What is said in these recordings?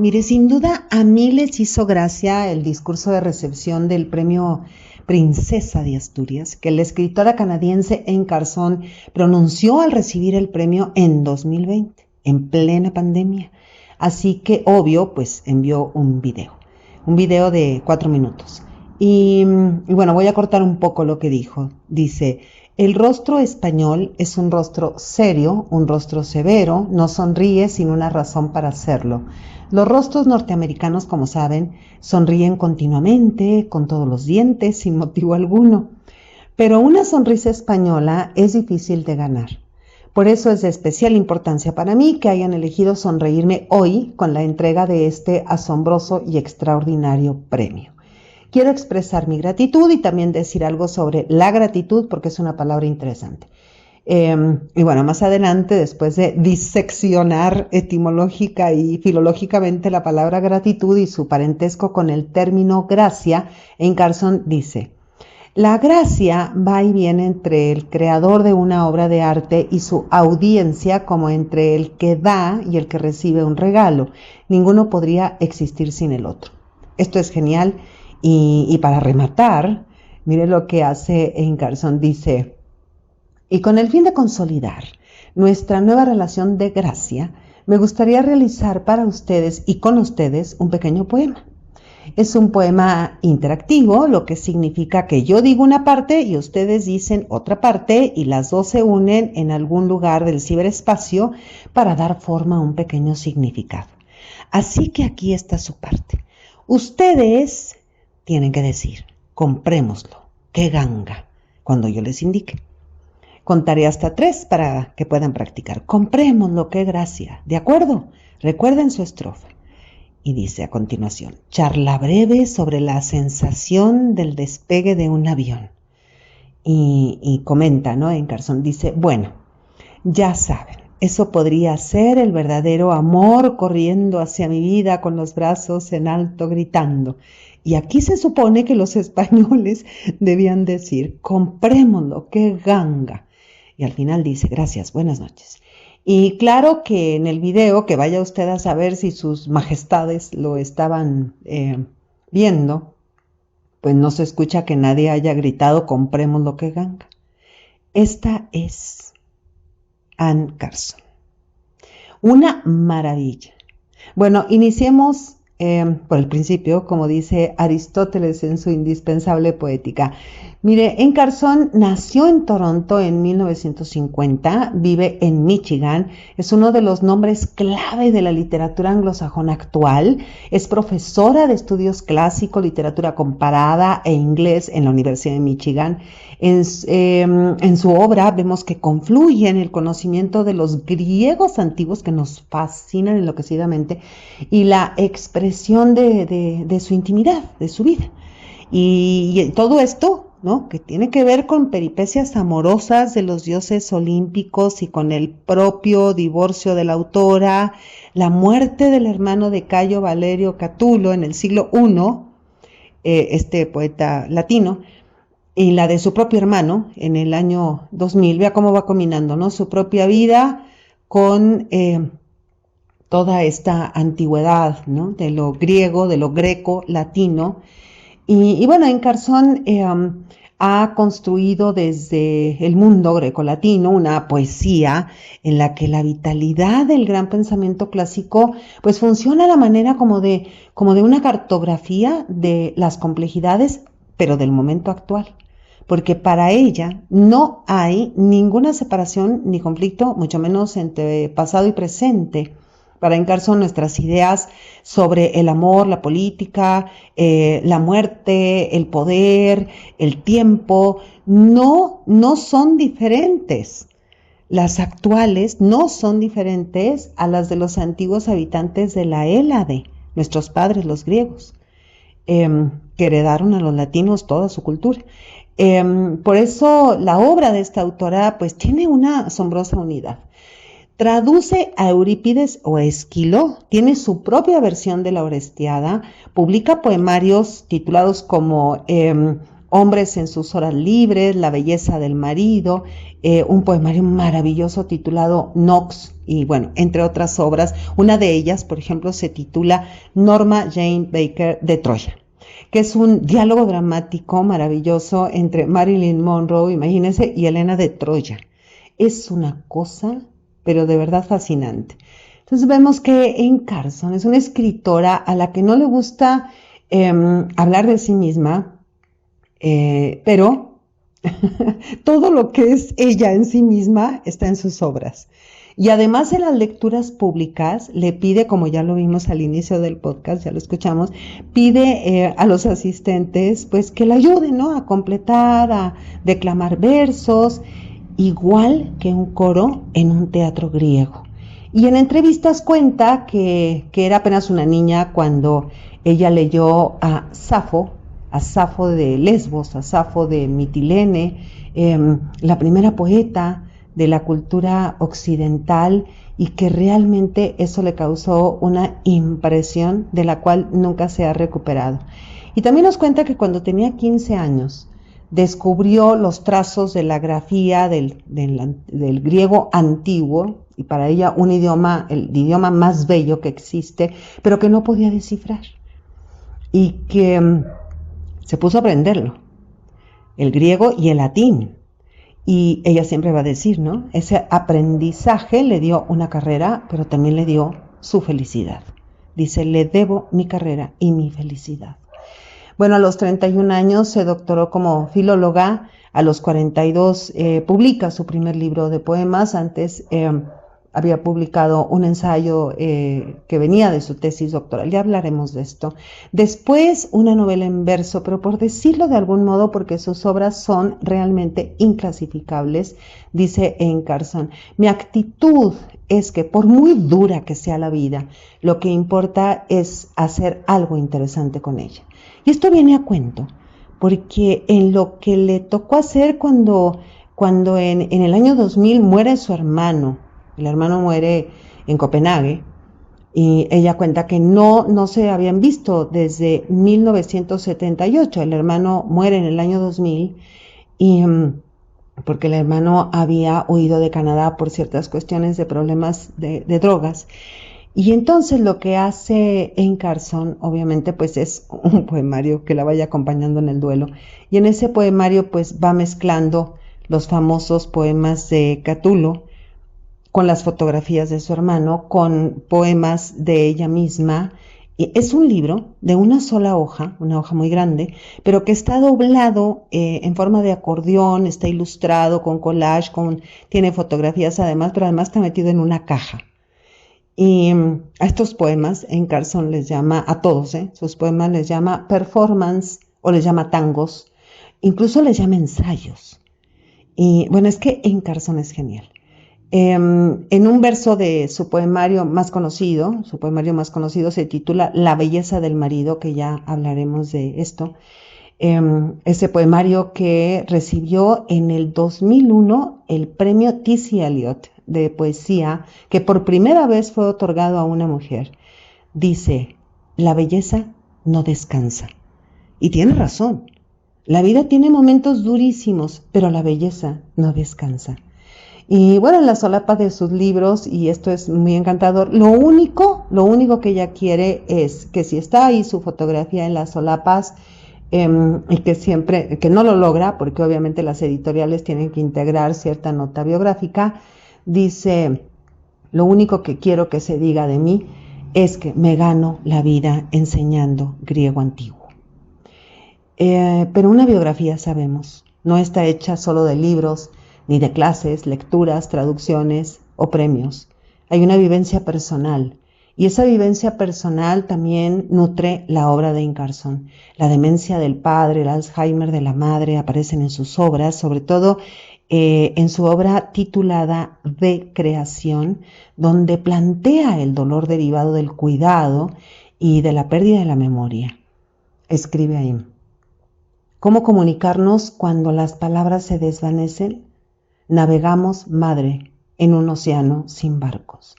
Mire, sin duda a mí les hizo gracia el discurso de recepción del premio Princesa de Asturias, que la escritora canadiense Anne Carson pronunció al recibir el premio en 2020, en plena pandemia. Así que, obvio, pues envió un video de 4 minutos. Y bueno, voy a cortar un poco lo que dijo. Dice: el rostro español es un rostro serio, un rostro severo, no sonríe sin una razón para hacerlo. Los rostros norteamericanos, como saben, sonríen continuamente, con todos los dientes, sin motivo alguno. Pero una sonrisa española es difícil de ganar. Por eso es de especial importancia para mí que hayan elegido sonreírme hoy con la entrega de este asombroso y extraordinario premio. Quiero expresar mi gratitud y también decir algo sobre la gratitud, porque es una palabra interesante. Y bueno, más adelante, después de diseccionar etimológica y filológicamente la palabra gratitud y su parentesco con el término gracia, Anne Carson dice: la gracia va y viene entre el creador de una obra de arte y su audiencia, como entre el que da y el que recibe un regalo. Ninguno podría existir sin el otro. Esto es genial. Y para rematar, mire lo que hace Anne Carson, dice: y con el fin de consolidar nuestra nueva relación de gracia, me gustaría realizar para ustedes y con ustedes un pequeño poema. Es un poema interactivo, lo que significa que yo digo una parte y ustedes dicen otra parte y las dos se unen en algún lugar del ciberespacio para dar forma a un pequeño significado. Así que aquí está su parte. Ustedes tienen que decir: comprémoslo, qué ganga, cuando yo les indique. Contaré hasta 3 para que puedan practicar. Comprémoslo, qué gracia. ¿De acuerdo? Recuerden su estrofa. Y dice a continuación: charla breve sobre la sensación del despegue de un avión. Y comenta, ¿no? Anne Carson dice: bueno, ya saben, eso podría ser el verdadero amor corriendo hacia mi vida con los brazos en alto gritando. Y aquí se supone que los españoles debían decir: comprémoslo, qué ganga. Y al final dice: gracias, buenas noches. Y claro que en el video, que vaya usted a saber si sus majestades lo estaban viendo, pues no se escucha que nadie haya gritado: comprémoslo, qué ganga. Esta es Anne Carson. Una maravilla. Bueno, iniciemos por el principio, como dice Aristóteles en su indispensable poética. Mire, Anne Carson nació en Toronto en 1950, vive en Michigan, es uno de los nombres clave de la literatura anglosajona actual, es profesora de estudios clásicos, literatura comparada e inglés en la Universidad de Michigan. En su obra vemos que confluyen el conocimiento de los griegos antiguos, que nos fascinan enloquecidamente, y la expresión de su intimidad, de su vida. Y todo esto, ¿no?, que tiene que ver con peripecias amorosas de los dioses olímpicos y con el propio divorcio de la autora, la muerte del hermano de Cayo Valerio Catulo en el siglo I, este poeta latino, y la de su propio hermano en el año 2000. Vea cómo va combinando, ¿no?, su propia vida con toda esta antigüedad, ¿no?, de lo griego, de lo greco, latino. Y bueno, Anne Carson ha construido desde el mundo grecolatino una poesía en la que la vitalidad del gran pensamiento clásico pues funciona a la manera como de una cartografía de las complejidades, pero del momento actual. Porque para ella no hay ninguna separación ni conflicto, mucho menos entre pasado y presente. Para Anne Carson, nuestras ideas sobre el amor, la política, la muerte, el poder, el tiempo, no son diferentes. Las actuales no son diferentes a las de los antiguos habitantes de la Hélade, nuestros padres, los griegos, que heredaron a los latinos toda su cultura. Por eso la obra de esta autora pues tiene una asombrosa unidad. Traduce a Eurípides o a Esquilo, tiene su propia versión de la Orestiada, publica poemarios titulados como Hombres en sus horas libres, La belleza del marido, un poemario maravilloso titulado Knox, y bueno, entre otras obras. Una de ellas, por ejemplo, se titula Norma Jane Baker de Troya, que es un diálogo dramático maravilloso entre Marilyn Monroe, imagínense, y Helena de Troya. Es una cosa, pero de verdad fascinante. Entonces vemos que Anne Carson es una escritora a la que no le gusta hablar de sí misma, pero todo lo que es ella en sí misma está en sus obras. Y además en las lecturas públicas le pide, como ya lo vimos al inicio del podcast, ya lo escuchamos, pide a los asistentes pues que la ayuden, ¿no? A completar, a declamar versos, igual que un coro en un teatro griego. Y en entrevistas cuenta que era apenas una niña cuando ella leyó a Safo de Lesbos, a Safo de Mitilene, la primera poeta de la cultura occidental, y que realmente eso le causó una impresión de la cual nunca se ha recuperado. Y también nos cuenta que cuando tenía 15 años descubrió los trazos de la grafía del griego antiguo, y para ella un idioma, el idioma más bello que existe, pero que no podía descifrar, y que se puso a aprenderlo, el griego y el latín. Y ella siempre va a decir, ¿no? Ese aprendizaje le dio una carrera, pero también le dio su felicidad. Dice, le debo mi carrera y mi felicidad. Bueno, a los 31 años se doctoró como filóloga. A los 42 publica su primer libro de poemas. Antes había publicado un ensayo que venía de su tesis doctoral. Ya hablaremos de esto. Después una novela en verso, pero por decirlo de algún modo, porque sus obras son realmente inclasificables, dice Anne Carson, mi actitud es que por muy dura que sea la vida, lo que importa es hacer algo interesante con ella. Y esto viene a cuento, porque en lo que le tocó hacer cuando en el año 2000 muere su hermano, el hermano muere en Copenhague, y ella cuenta que no se habían visto desde 1978, el hermano muere en el año 2000, y porque el hermano había huido de Canadá por ciertas cuestiones de problemas de drogas. Y entonces lo que hace Anne Carson, obviamente, pues es un poemario que la vaya acompañando en el duelo. Y en ese poemario, pues va mezclando los famosos poemas de Catulo con las fotografías de su hermano, con poemas de ella misma. Y es un libro de una sola hoja, una hoja muy grande, pero que está doblado en forma de acordeón, está ilustrado con collage, tiene fotografías además, pero además está metido en una caja. Y a estos poemas, Anne Carson les llama, a todos, sus poemas les llama performance o les llama tangos, incluso les llama ensayos. Y bueno, es que Anne Carson es genial. En un verso de su poemario más conocido se titula La belleza del marido, que ya hablaremos de esto. Ese poemario que recibió en el 2001 el premio T.C. Eliot de poesía, que por primera vez fue otorgado a una mujer. Dice, la belleza no descansa. Y tiene razón. La vida tiene momentos durísimos, pero la belleza no descansa. Y bueno, en la solapa de sus libros, y esto es muy encantador, lo único que ella quiere es que si está ahí su fotografía en las solapas, y que no lo logra, porque obviamente las editoriales tienen que integrar cierta nota biográfica, dice, lo único que quiero que se diga de mí es que me gano la vida enseñando griego antiguo. Pero una biografía, sabemos, no está hecha solo de libros, ni de clases, lecturas, traducciones o premios. Hay una vivencia personal, y esa vivencia personal también nutre la obra de Anne Carson. La demencia del padre, el Alzheimer de la madre aparecen en sus obras, sobre todo en su obra titulada De Creación, donde plantea el dolor derivado del cuidado y de la pérdida de la memoria. Escribe ahí, ¿cómo comunicarnos cuando las palabras se desvanecen? Navegamos, madre, en un océano sin barcos.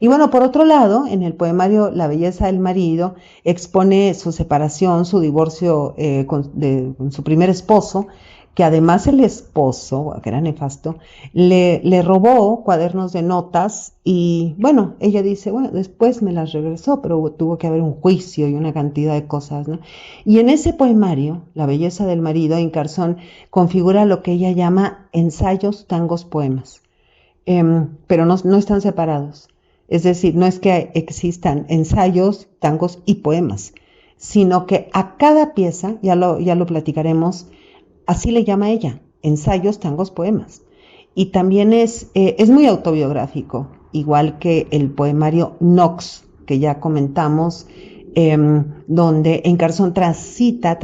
Y bueno, por otro lado, en el poemario La belleza del marido, expone su separación, su divorcio con su primer esposo, que además el esposo, que era nefasto, le robó cuadernos de notas y bueno, ella dice, bueno, después me las regresó, pero tuvo que haber un juicio y una cantidad de cosas, ¿no? Y en ese poemario, La belleza del marido, Incarzón configura lo que ella llama ensayos, tangos, poemas, pero no están separados. Es decir, no es que existan ensayos, tangos y poemas, sino que a cada pieza, ya lo platicaremos, así le llama ella, ensayos, tangos, poemas. Y también es muy autobiográfico, igual que el poemario Nox, que ya comentamos, donde Encarzón transita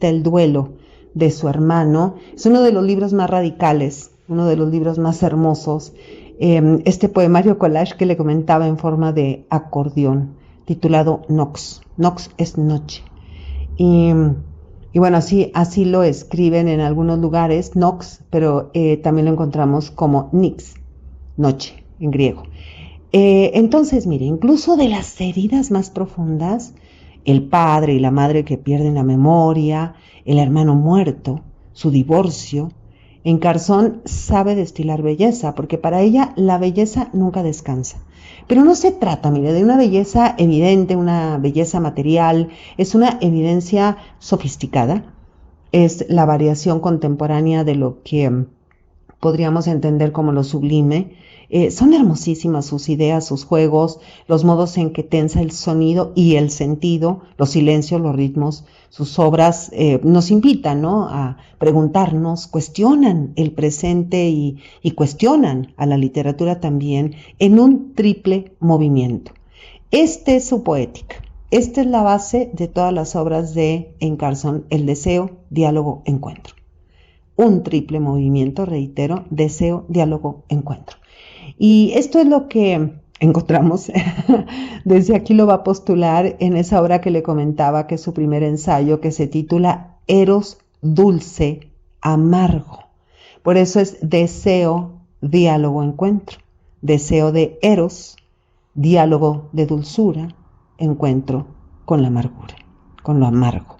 el duelo de su hermano. Es uno de los libros más radicales, uno de los libros más hermosos. Este poemario collage que le comentaba en forma de acordeón, titulado Nox. Nox es noche. Y bueno, así lo escriben en algunos lugares, Nox, pero también lo encontramos como Nix, noche, en griego. Entonces, mire, incluso de las heridas más profundas, el padre y la madre que pierden la memoria, el hermano muerto, su divorcio, Encarzón sabe destilar belleza, porque para ella la belleza nunca descansa. Pero no se trata, mire, de una belleza evidente, una belleza material, es una evidencia sofisticada, es la variación contemporánea de lo que podríamos entender como lo sublime. Son hermosísimas sus ideas, sus juegos, los modos en que tensa el sonido y el sentido, los silencios, los ritmos. Sus obras nos invitan, ¿no?, a preguntarnos, cuestionan el presente y cuestionan a la literatura también en un triple movimiento. Esta es su poética. Esta es la base de todas las obras de Encarzón: el deseo, diálogo, encuentro. Un triple movimiento, reitero, deseo, diálogo, encuentro. Y esto es lo que encontramos, desde aquí lo va a postular en esa obra que le comentaba, que es su primer ensayo, que se titula Eros dulce, amargo. Por eso es deseo, diálogo, encuentro. Deseo de Eros, diálogo de dulzura, encuentro con la amargura, con lo amargo.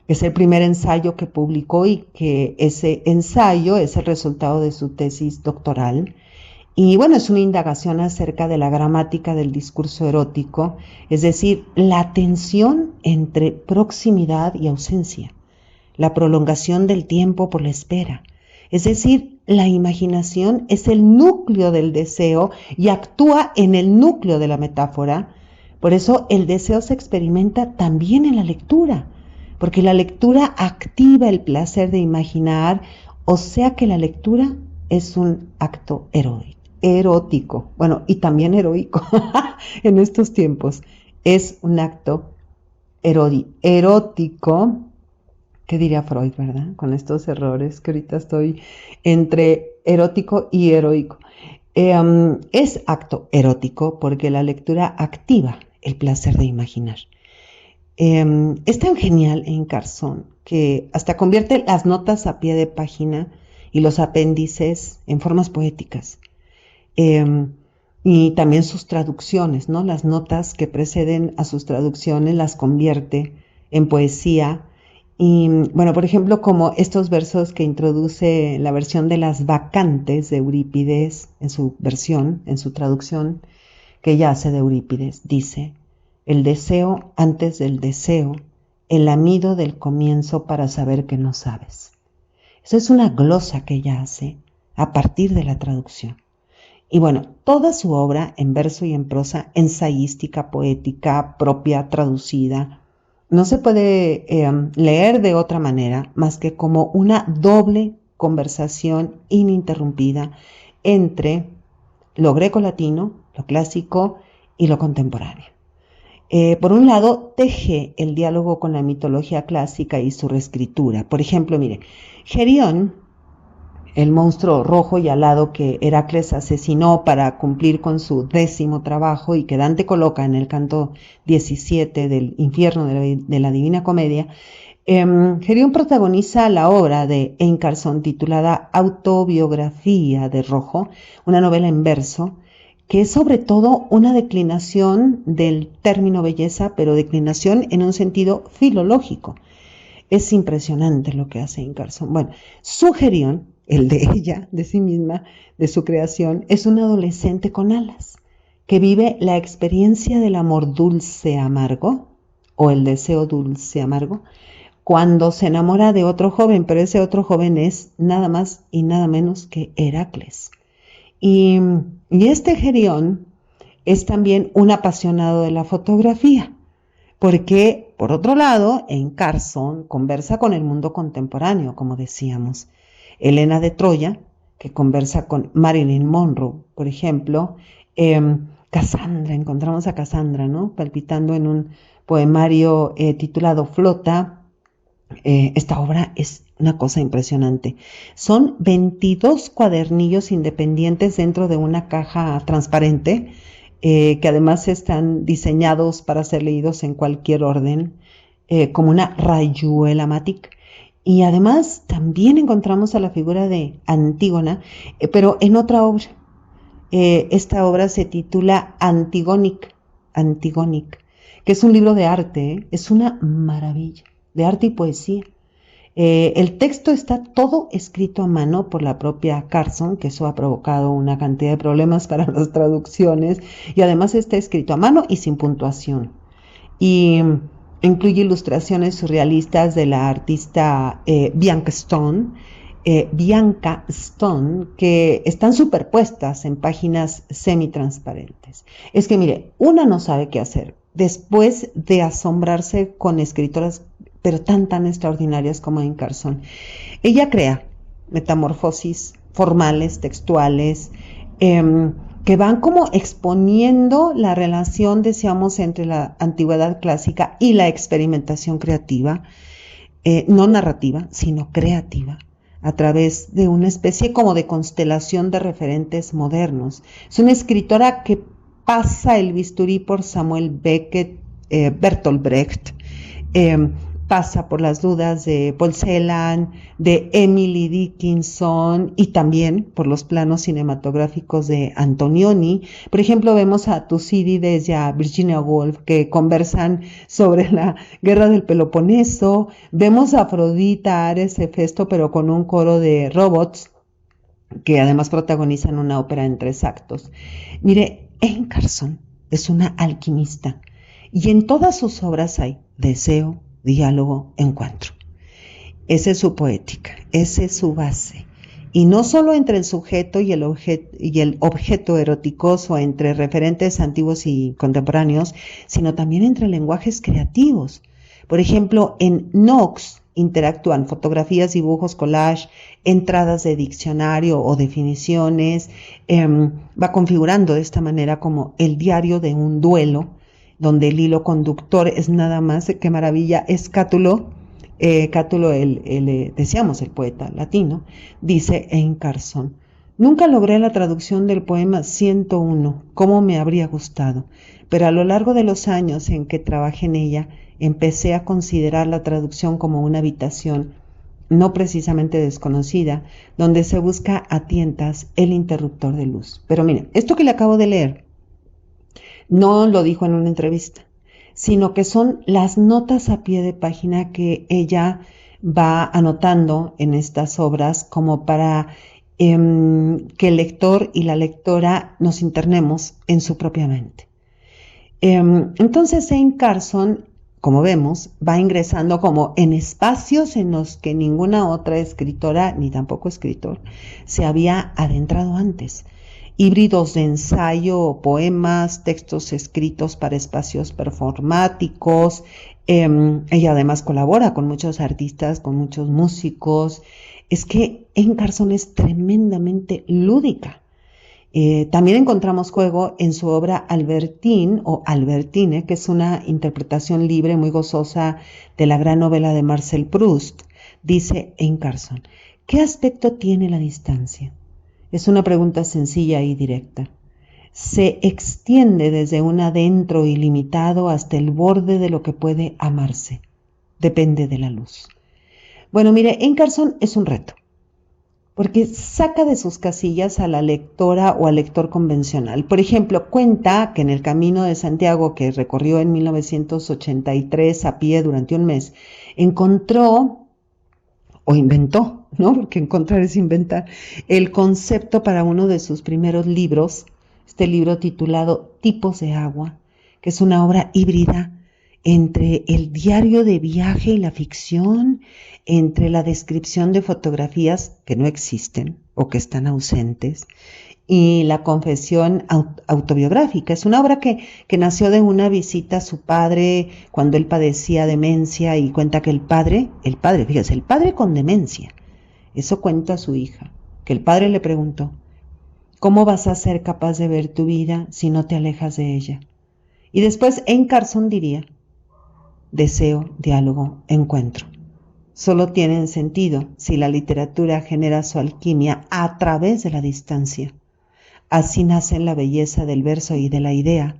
Es el primer ensayo que publicó y que ese ensayo es el resultado de su tesis doctoral. Y bueno, es una indagación acerca de la gramática del discurso erótico, es decir, la tensión entre proximidad y ausencia, la prolongación del tiempo por la espera. Es decir, la imaginación es el núcleo del deseo y actúa en el núcleo de la metáfora. Por eso el deseo se experimenta también en la lectura, porque la lectura activa el placer de imaginar, o sea que la lectura es un acto erótico, bueno, y también heroico en estos tiempos. Es un acto erótico, ¿qué diría Freud, verdad? Con estos errores que ahorita estoy entre erótico y heroico. Es acto erótico porque la lectura activa el placer de imaginar. Es tan genial Encarzón que hasta convierte las notas a pie de página y los apéndices en formas poéticas. Y también sus traducciones, ¿no? Las notas que preceden a sus traducciones las convierte en poesía. Y bueno, por ejemplo, como estos versos que introduce la versión de las Bacantes de Eurípides en su traducción que ella hace de Eurípides, dice: el deseo antes del deseo, el amido del comienzo para saber que no sabes. Esa es una glosa que ella hace a partir de la traducción. Y bueno, toda su obra en verso y en prosa, ensayística, poética, propia, traducida, no se puede leer de otra manera más que como una doble conversación ininterrumpida entre lo greco-latino, lo clásico y lo contemporáneo. Por un lado, teje el diálogo con la mitología clásica y su reescritura. Por ejemplo, mire, Gerión, el monstruo rojo y alado que Heracles asesinó para cumplir con su 10º trabajo y que Dante coloca en el canto 17 del infierno de la Divina Comedia, Gerión protagoniza la obra de Encarzón titulada Autobiografía de Rojo, una novela en verso que es sobre todo una declinación del término belleza, pero declinación en un sentido filológico. Es impresionante lo que hace Incarson. Bueno, su gerión, el de ella, de sí misma, de su creación, es un adolescente con alas, que vive la experiencia del amor dulce amargo, o el deseo dulce amargo, cuando se enamora de otro joven, pero ese otro joven es nada más y nada menos que Heracles. Y, y este Gerión es también un apasionado de la fotografía, porque, por otro lado, en Carson conversa con el mundo contemporáneo, como decíamos. Helena de Troya, que conversa con Marilyn Monroe, por ejemplo. Cassandra, encontramos a Cassandra, ¿no? Palpitando en un poemario titulado Flota. Esta obra es una cosa impresionante. Son 22 cuadernillos independientes dentro de una caja transparente, que además están diseñados para ser leídos en cualquier orden, como una rayuela matic. Y además también encontramos a la figura de Antígona, pero en otra obra. Esta obra se titula Antigonic, que es un libro de arte, es una maravilla, de arte y poesía. El texto está todo escrito a mano por la propia Carson, que eso ha provocado una cantidad de problemas para las traducciones, y además está escrito a mano y sin puntuación. Y incluye ilustraciones surrealistas de la artista Bianca Stone, que están superpuestas en páginas semitransparentes. Es que mire, una no sabe qué hacer después de asombrarse con escritoras pero tan extraordinarias como Anne Carson. Ella crea metamorfosis formales, textuales, que van como exponiendo la relación, decíamos, entre la antigüedad clásica y la experimentación creativa, no narrativa, sino creativa, a través de una especie como de constelación de referentes modernos. Es una escritora que pasa el bisturí por Samuel Beckett, Bertolt Brecht, pasa por las dudas de Paul Celan, de Emily Dickinson y también por los planos cinematográficos de Antonioni. Por ejemplo, vemos a Tucídides y a Virginia Woolf que conversan sobre la guerra del Peloponeso. Vemos a Afrodita, Ares, Hefesto, pero con un coro de robots que además protagonizan una ópera en 3 actos. Mire, Anne Carson es una alquimista y en todas sus obras hay deseo, diálogo, encuentro. Esa es su poética, esa es su base. Y no solo entre el sujeto y el objeto eróticos o entre referentes antiguos y contemporáneos, sino también entre lenguajes creativos. Por ejemplo, en Knox interactúan fotografías, dibujos, collage, entradas de diccionario o definiciones. Va configurando de esta manera como el diario de un duelo, donde el hilo conductor es nada más, qué maravilla, es Cátulo. Cátulo, decíamos, el poeta latino, dice Anne Carson: nunca logré la traducción del poema 101, cómo me habría gustado, pero a lo largo de los años en que trabajé en ella, empecé a considerar la traducción como una habitación no precisamente desconocida, donde se busca a tientas el interruptor de luz. Pero miren, esto que le acabo de leer, no lo dijo en una entrevista, sino que son las notas a pie de página que ella va anotando en estas obras como para que el lector y la lectora nos internemos en su propia mente. Entonces Anne Carson, como vemos, va ingresando como en espacios en los que ninguna otra escritora, ni tampoco escritor, se había adentrado antes. Híbridos de ensayo, poemas, textos escritos para espacios performáticos. Ella además colabora con muchos artistas, con muchos músicos. Es que Anne Carson es tremendamente lúdica. También encontramos juego en su obra Albertine o Albertine, que es una interpretación libre muy gozosa de la gran novela de Marcel Proust. Dice Anne Carson: ¿qué aspecto tiene la distancia? Es una pregunta sencilla y directa. Se extiende desde un adentro ilimitado hasta el borde de lo que puede amarse. Depende de la luz. Bueno, mire, Anne Carson es un reto. porque saca de sus casillas a la lectora o al lector convencional. Por ejemplo, cuenta que en el Camino de Santiago, que recorrió en 1983 a pie durante un mes, encontró o inventó, ¿no? Porque encontrar es inventar, el concepto para uno de sus primeros libros, este libro titulado Tipos de agua, que es una obra híbrida entre el diario de viaje y la ficción, entre la descripción de fotografías que no existen o que están ausentes, y la confesión autobiográfica. Es una obra que nació de una visita a su padre cuando él padecía demencia, y cuenta que el padre, fíjese, el padre con demencia, eso cuenta su hija, que el padre le preguntó: ¿cómo vas a ser capaz de ver tu vida si no te alejas de ella? Y después en Carson diría: deseo, diálogo, encuentro. Solo tienen sentido si la literatura genera su alquimia a través de la distancia. Así nace la belleza del verso y de la idea,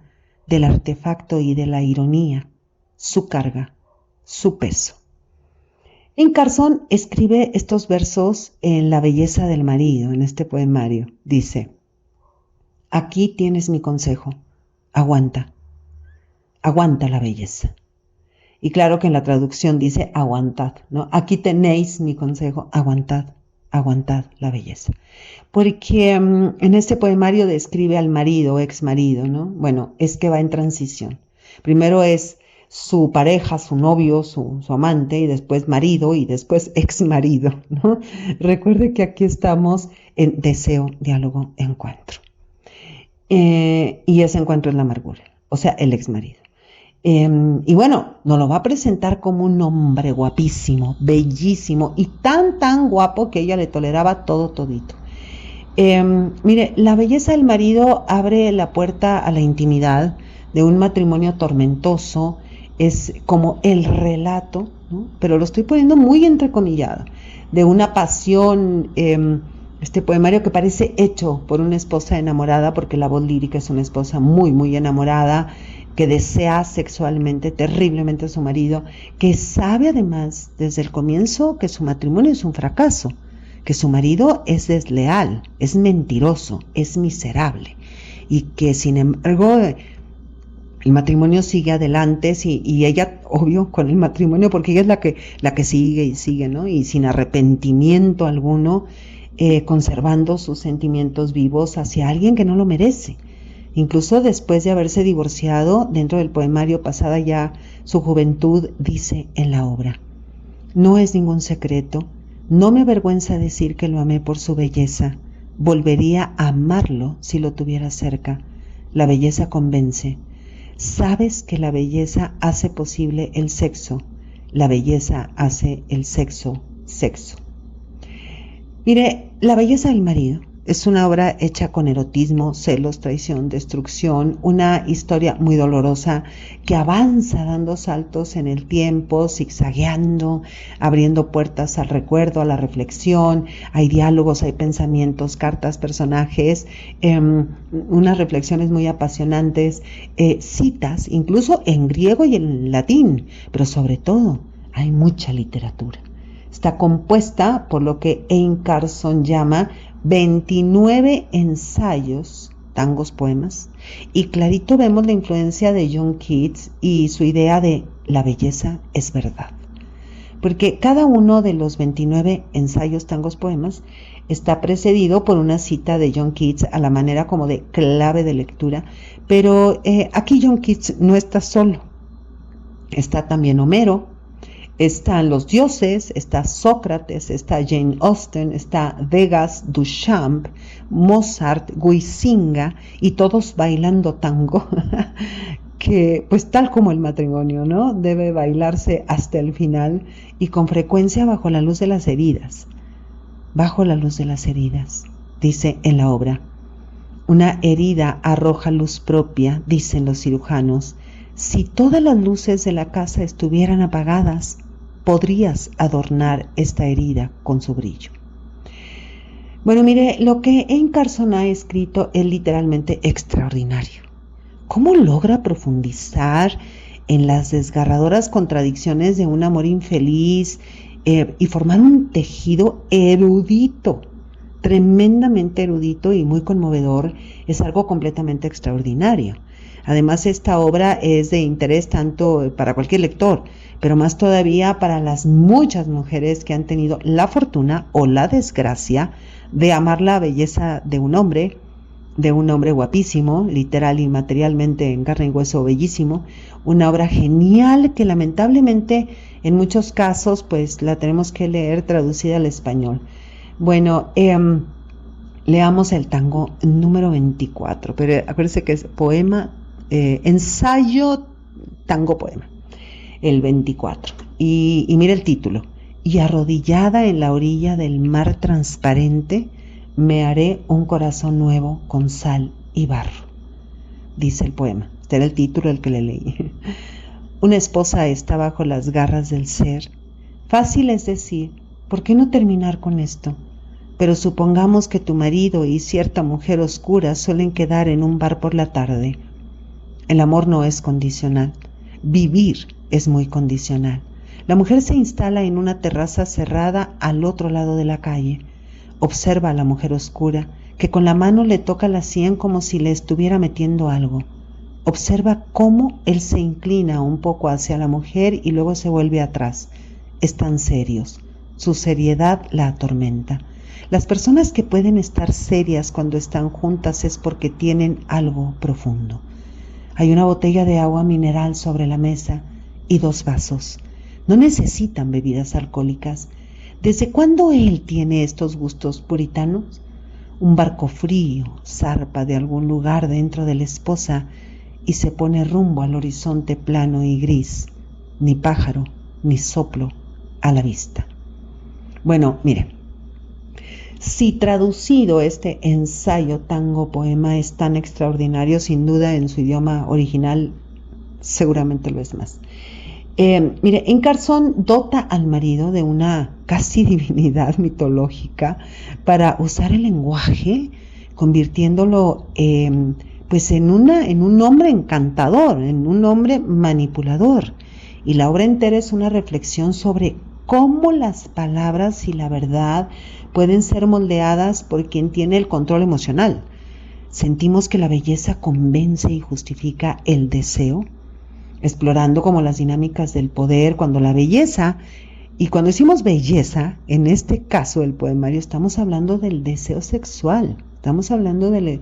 del artefacto y de la ironía, su carga, su peso. En Carson escribe estos versos en La belleza del marido, en este poemario. Dice: aquí tienes mi consejo, aguanta, aguanta la belleza. Y claro que en la traducción dice aguantad, ¿no? Aquí tenéis mi consejo, aguantad, aguantad la belleza. Porque en este poemario describe al marido, ex marido, ¿no? Bueno, es que va en transición. Primero es su pareja, su novio, su amante, y después marido, y después ex marido, ¿no? Recuerde que aquí estamos en deseo, diálogo, encuentro. Y ese encuentro es la amargura, o sea, el ex marido. Y bueno, nos lo va a presentar como un hombre guapísimo, bellísimo, y tan guapo que ella le toleraba todo todito. Mire, la belleza del marido abre la puerta a la intimidad de un matrimonio tormentoso. Es como el relato, ¿no? Pero lo estoy poniendo muy entrecomillado, de una pasión, este poemario que parece hecho por una esposa enamorada, porque la voz lírica es una esposa muy enamorada, que desea sexualmente terriblemente a su marido, que sabe además desde el comienzo que su matrimonio es un fracaso, que su marido es desleal, es mentiroso, es miserable, y que sin embargo el matrimonio sigue adelante, y ella, obvio, con el matrimonio, porque ella es la que sigue y sigue, ¿no? Y sin arrepentimiento alguno, conservando sus sentimientos vivos hacia alguien que no lo merece. Incluso después de haberse divorciado, dentro del poemario, pasada ya su juventud, dice en la obra: no es ningún secreto, no me avergüenza decir que lo amé por su belleza, volvería a amarlo si lo tuviera cerca. La belleza convence. Sabes que la belleza hace posible el sexo, la belleza hace el sexo, sexo. Mire, La belleza del marido es una obra hecha con erotismo, celos, traición, destrucción, una historia muy dolorosa que avanza dando saltos en el tiempo, zigzagueando, abriendo puertas al recuerdo, a la reflexión. Hay diálogos, hay pensamientos, cartas, personajes, unas reflexiones muy apasionantes, citas, incluso en griego y en latín, pero sobre todo hay mucha literatura. Está compuesta por lo que Ein Carson llama 29 ensayos, tangos, poemas, y clarito vemos la influencia de John Keats y su idea de la belleza es verdad. Porque cada uno de los 29 ensayos, tangos, poemas está precedido por una cita de John Keats a la manera como de clave de lectura, pero aquí John Keats no está solo, está también Homero, están los dioses, está Sócrates, está Jane Austen, está Degas, Duchamp, Mozart, Huizinga, y todos bailando tango, que pues tal como el matrimonio, ¿no? Debe bailarse hasta el final y con frecuencia bajo la luz de las heridas. Bajo la luz de las heridas, dice en la obra. Una herida arroja luz propia, dicen los cirujanos. Si todas las luces de la casa estuvieran apagadas, podrías adornar esta herida con su brillo. Bueno, mire, lo que Ein Carson ha escrito es literalmente extraordinario. ¿Cómo logra profundizar en las desgarradoras contradicciones de un amor infeliz y formar un tejido erudito tremendamente erudito y muy conmovedor, es algo completamente extraordinario. Además, esta obra es de interés tanto para cualquier lector, pero más todavía para las muchas mujeres que han tenido la fortuna o la desgracia de amar la belleza de un hombre guapísimo, literal y materialmente en carne y hueso bellísimo, una obra genial que lamentablemente en muchos casos pues la tenemos que leer traducida al español. Bueno, leamos el tango número 24, pero acuérdense que es poema, ensayo, tango, poema, el 24. Y mira el título: y arrodillada en la orilla del mar transparente, me haré un corazón nuevo con sal y barro. Dice el poema. Este era el título del que le leí. Una esposa está bajo las garras del ser. Fácil es decir, ¿por qué no terminar con esto? Pero supongamos que tu marido y cierta mujer oscura suelen quedar en un bar por la tarde. El amor no es condicional. Vivir es muy condicional. La mujer se instala en una terraza cerrada al otro lado de la calle. Observa a la mujer oscura, que con la mano le toca la sien como si le estuviera metiendo algo. Observa cómo él se inclina un poco hacia la mujer y luego se vuelve atrás. Están serios. Su seriedad la atormenta. Las personas que pueden estar serias cuando están juntas es porque tienen algo profundo. Hay una botella de agua mineral sobre la mesa y 2 vasos. No necesitan bebidas alcohólicas. ¿Desde cuándo él tiene estos gustos puritanos? Un barco frío zarpa de algún lugar dentro de la esposa y se pone rumbo al horizonte plano y gris. Ni pájaro, ni soplo a la vista. Bueno, miren, si traducido este ensayo, tango, poema es tan extraordinario, sin duda en su idioma original seguramente lo es más. Mire, en Carson dota al marido de una casi divinidad mitológica para usar el lenguaje, convirtiéndolo pues en un hombre encantador, en un hombre manipulador. Y la obra entera es una reflexión sobre cómo las palabras y la verdad pueden ser moldeadas por quien tiene el control emocional. Sentimos que la belleza convence y justifica el deseo, explorando como las dinámicas del poder, cuando la belleza, y cuando decimos belleza, en este caso del poemario, estamos hablando del deseo sexual, estamos hablando de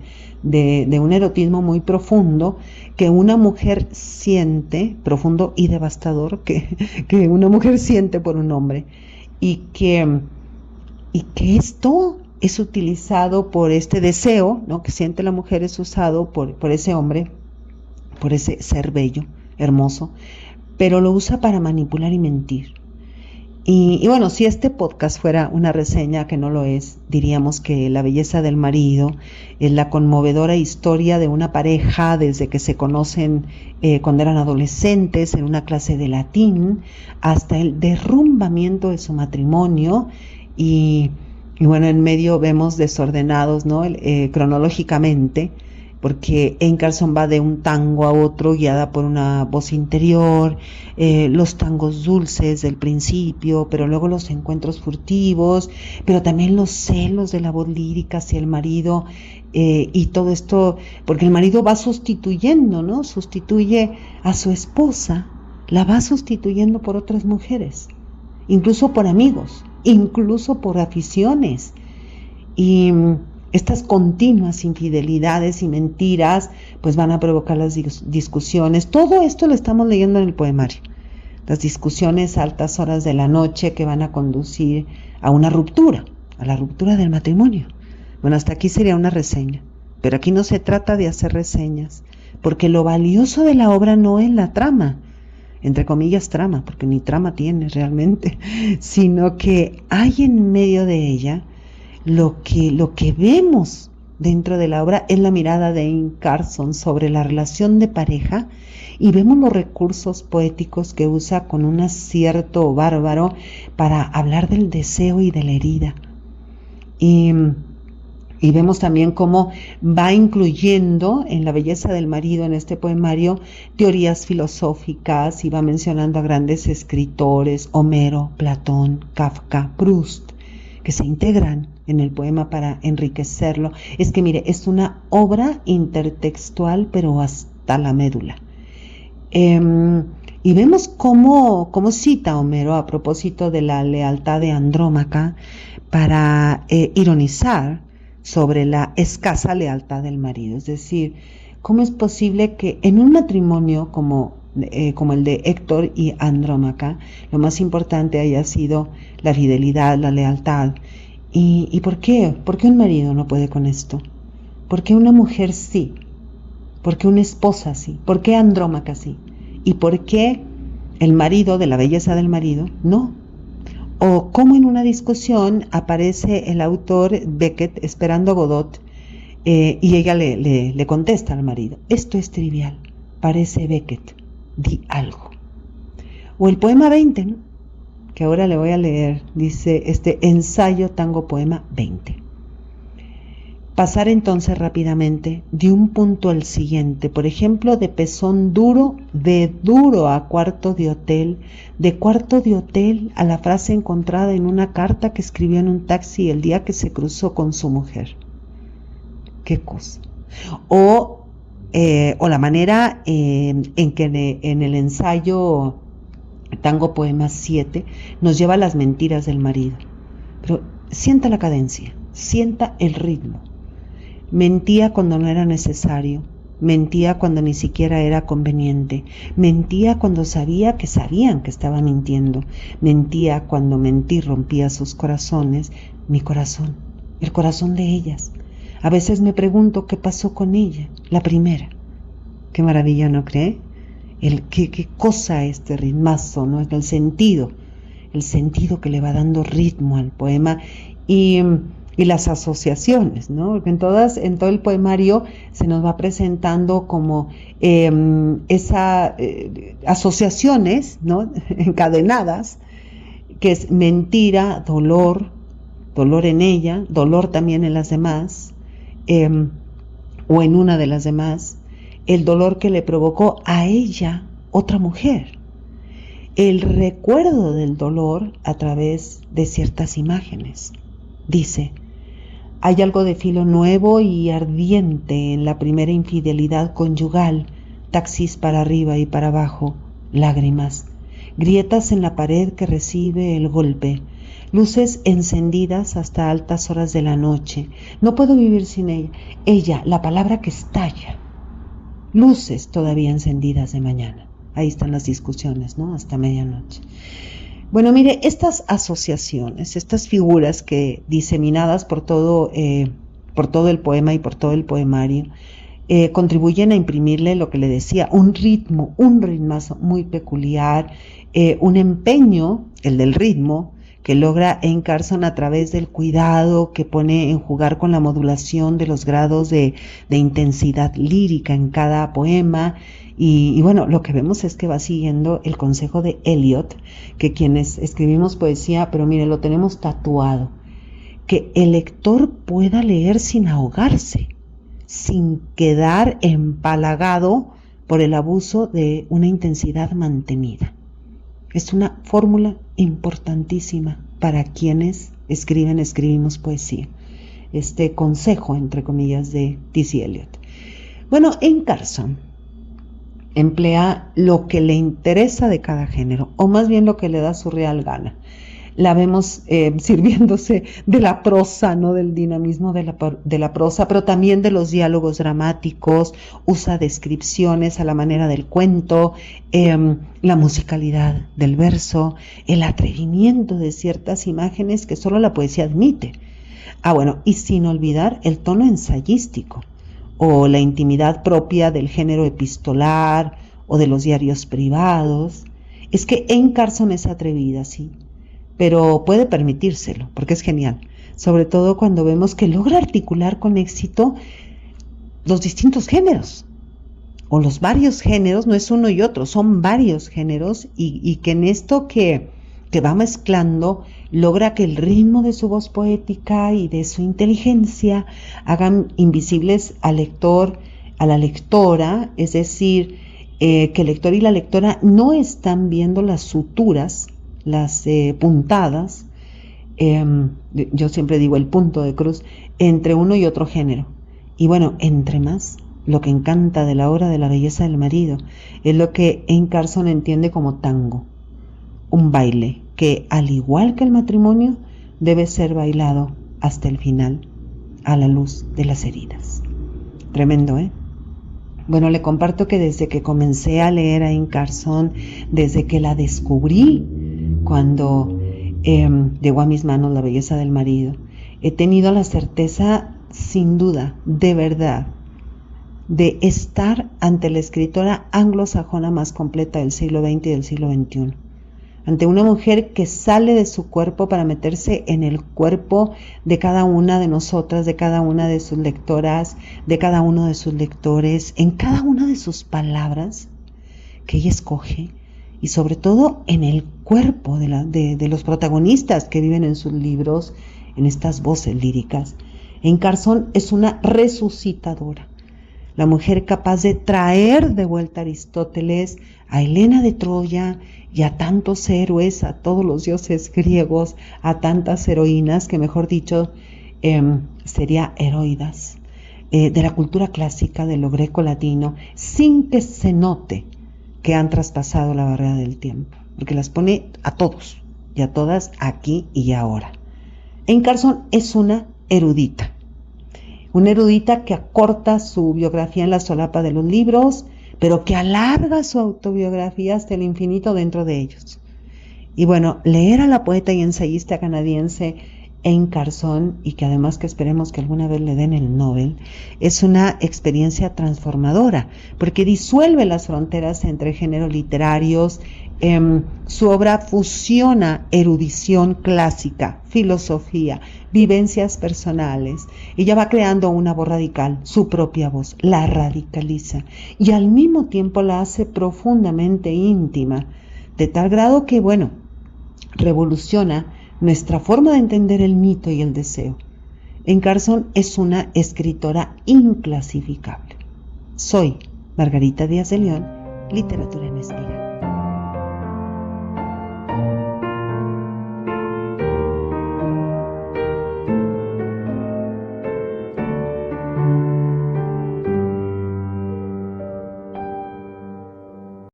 un erotismo muy profundo que una mujer siente, profundo y devastador, que una mujer siente por un hombre, y que esto es utilizado por este deseo, ¿no?, que siente la mujer, es usado por ese hombre, por ese ser bello, hermoso, pero lo usa para manipular y mentir. Y bueno, si este podcast fuera una reseña, que no lo es, diríamos que La belleza del marido es la conmovedora historia de una pareja desde que se conocen cuando eran adolescentes en una clase de latín hasta el derrumbamiento de su matrimonio y bueno, en medio vemos desordenados, ¿no?, cronológicamente, porque en Carson va de un tango a otro guiada por una voz interior, los tangos dulces del principio, pero luego los encuentros furtivos, pero también los celos de la voz lírica hacia el marido, y todo esto, porque el marido va sustituyendo, ¿no? Sustituye a su esposa, la va sustituyendo por otras mujeres, incluso por amigos, incluso por aficiones, y estas continuas infidelidades y mentiras pues van a provocar las discusiones. Todo esto lo estamos leyendo en el poemario. Las discusiones a altas horas de la noche que van a conducir a una ruptura, a la ruptura del matrimonio. Bueno, hasta aquí sería una reseña, pero aquí no se trata de hacer reseñas, porque lo valioso de la obra no es la trama, entre comillas trama, porque ni trama tiene realmente, sino que hay en medio de ella lo que vemos dentro de la obra es la mirada de Amy Carson sobre la relación de pareja, y vemos los recursos poéticos que usa con un acierto bárbaro para hablar del deseo y de la herida. Y vemos también cómo va incluyendo en La belleza del marido, en este poemario, teorías filosóficas, y va mencionando a grandes escritores, Homero, Platón, Kafka, Proust, que se integran en el poema para enriquecerlo, es que mire, es una obra intertextual, pero hasta la médula. Y vemos cómo cita Homero a propósito de la lealtad de Andrómaca para ironizar sobre la escasa lealtad del marido. Es decir, ¿cómo es posible que en un matrimonio como el de Héctor y Andrómaca, lo más importante haya sido la fidelidad, la lealtad? ¿Y por qué? ¿Por qué un marido no puede con esto? ¿Por qué una mujer sí? ¿Por qué una esposa sí? ¿Por qué Andrómaca sí? ¿Y por qué el marido, de la belleza del marido, no? O cómo en una discusión aparece el autor Beckett esperando a Godot y ella le contesta al marido: esto es trivial, parece Beckett, di algo. O el poema 20, ¿no?, que ahora le voy a leer, dice ensayo tango poema 20. Pasar entonces rápidamente de un punto al siguiente, por ejemplo, de pezón duro, de duro a cuarto de hotel, de cuarto de hotel a la frase encontrada en una carta que escribió en un taxi el día que se cruzó con su mujer. ¿Qué cosa? O la manera en que en el ensayo tango poema 7 nos lleva a las mentiras del marido. Pero sienta la cadencia, sienta el ritmo. Mentía cuando no era necesario, mentía cuando ni siquiera era conveniente, mentía cuando sabían que estaba mintiendo, mentía cuando mentir rompía sus corazones, mi corazón, el corazón de ellas. A veces me pregunto qué pasó con ella, la primera. Qué maravilla, ¿no cree? Qué cosa este ritmazo, ¿no? El sentido que le va dando ritmo al poema y las asociaciones, ¿no? Porque en todo el poemario se nos va presentando como asociaciones, ¿no?, encadenadas, que es mentira, dolor en ella, dolor también en las demás, o en una de las demás, el dolor que le provocó a ella otra mujer, el recuerdo del dolor a través de ciertas imágenes. Dice: hay algo de filo nuevo y ardiente en la primera infidelidad conyugal, taxis para arriba y para abajo, lágrimas, grietas en la pared que recibe el golpe, luces encendidas hasta altas horas de la noche. No puedo vivir sin ella. Ella, la palabra que estalla. Luces todavía encendidas de mañana. Ahí están las discusiones, ¿no? Hasta medianoche. Bueno, mire, estas asociaciones, estas figuras que diseminadas por todo el poema y por todo el poemario, contribuyen a imprimirle lo que le decía, un ritmazo muy peculiar, un empeño, el del ritmo, que logra N. Carson a través del cuidado que pone en jugar con la modulación de los grados de intensidad lírica en cada poema. Y bueno, lo que vemos es que va siguiendo el consejo de Eliot, que quienes escribimos poesía, pero mire, lo tenemos tatuado, que el lector pueda leer sin ahogarse, sin quedar empalagado por el abuso de una intensidad mantenida. Es una fórmula importantísima para quienes escribimos poesía. Este consejo, entre comillas, de T.C. Eliot. Bueno, N. Carson emplea lo que le interesa de cada género, o más bien lo que le da su real gana. La vemos sirviéndose de la prosa, ¿no?, del dinamismo de la prosa, pero también de los diálogos dramáticos, usa descripciones a la manera del cuento, la musicalidad del verso, el atrevimiento de ciertas imágenes que solo la poesía admite. Bueno, y sin olvidar el tono ensayístico, o la intimidad propia del género epistolar o de los diarios privados. Es que N. Carson es atrevida, sí, pero puede permitírselo, porque es genial, sobre todo cuando vemos que logra articular con éxito los distintos géneros, o los varios géneros, no es uno y otro, son varios géneros, y que en esto que va mezclando, logra que el ritmo de su voz poética y de su inteligencia hagan invisibles al lector, a la lectora, es decir, que el lector y la lectora no están viendo las suturas, las puntadas, yo siempre digo el punto de cruz, entre uno y otro género. Y bueno, entre más, lo que encanta de la obra de La belleza del marido es lo que Amy Carson entiende como tango, un baile que, al igual que el matrimonio, debe ser bailado hasta el final, a la luz de las heridas. Tremendo, ¿eh? Bueno, le comparto que desde que comencé a leer a Amy Carson, desde que la descubrí cuando llegó a mis manos La belleza del marido, he tenido la certeza, sin duda, de verdad, de estar ante la escritora anglosajona más completa del siglo XX y del siglo XXI. Ante una mujer que sale de su cuerpo para meterse en el cuerpo de cada una de nosotras, de cada una de sus lectoras, de cada uno de sus lectores, en cada una de sus palabras que ella escoge, y sobre todo en el cuerpo de los protagonistas que viven en sus libros, en estas voces líricas. Amy Carson es una resucitadora, la mujer capaz de traer de vuelta a Aristóteles, a Helena de Troya y a tantos héroes, a todos los dioses griegos, a tantas heroínas, que mejor dicho sería heroidas, de la cultura clásica, de lo greco-latino, sin que se note que han traspasado la barrera del tiempo, porque las pone a todos y a todas aquí y ahora. Amy Carson es una erudita que acorta su biografía en la solapa de los libros, pero que alarga su autobiografía hasta el infinito dentro de ellos. Y bueno, leer a la poeta y ensayista canadiense Amy Carson, y que además que esperemos que alguna vez le den el Nobel, es una experiencia transformadora, porque disuelve las fronteras entre géneros literarios. Su obra fusiona erudición clásica, filosofía, vivencias personales. Ella va creando una voz radical, su propia voz, la radicaliza y al mismo tiempo la hace profundamente íntima, de tal grado que, bueno, revoluciona nuestra forma de entender el mito y el deseo. Amy Carson es una escritora inclasificable. Soy Margarita Díaz de León, Literatura en Espiral.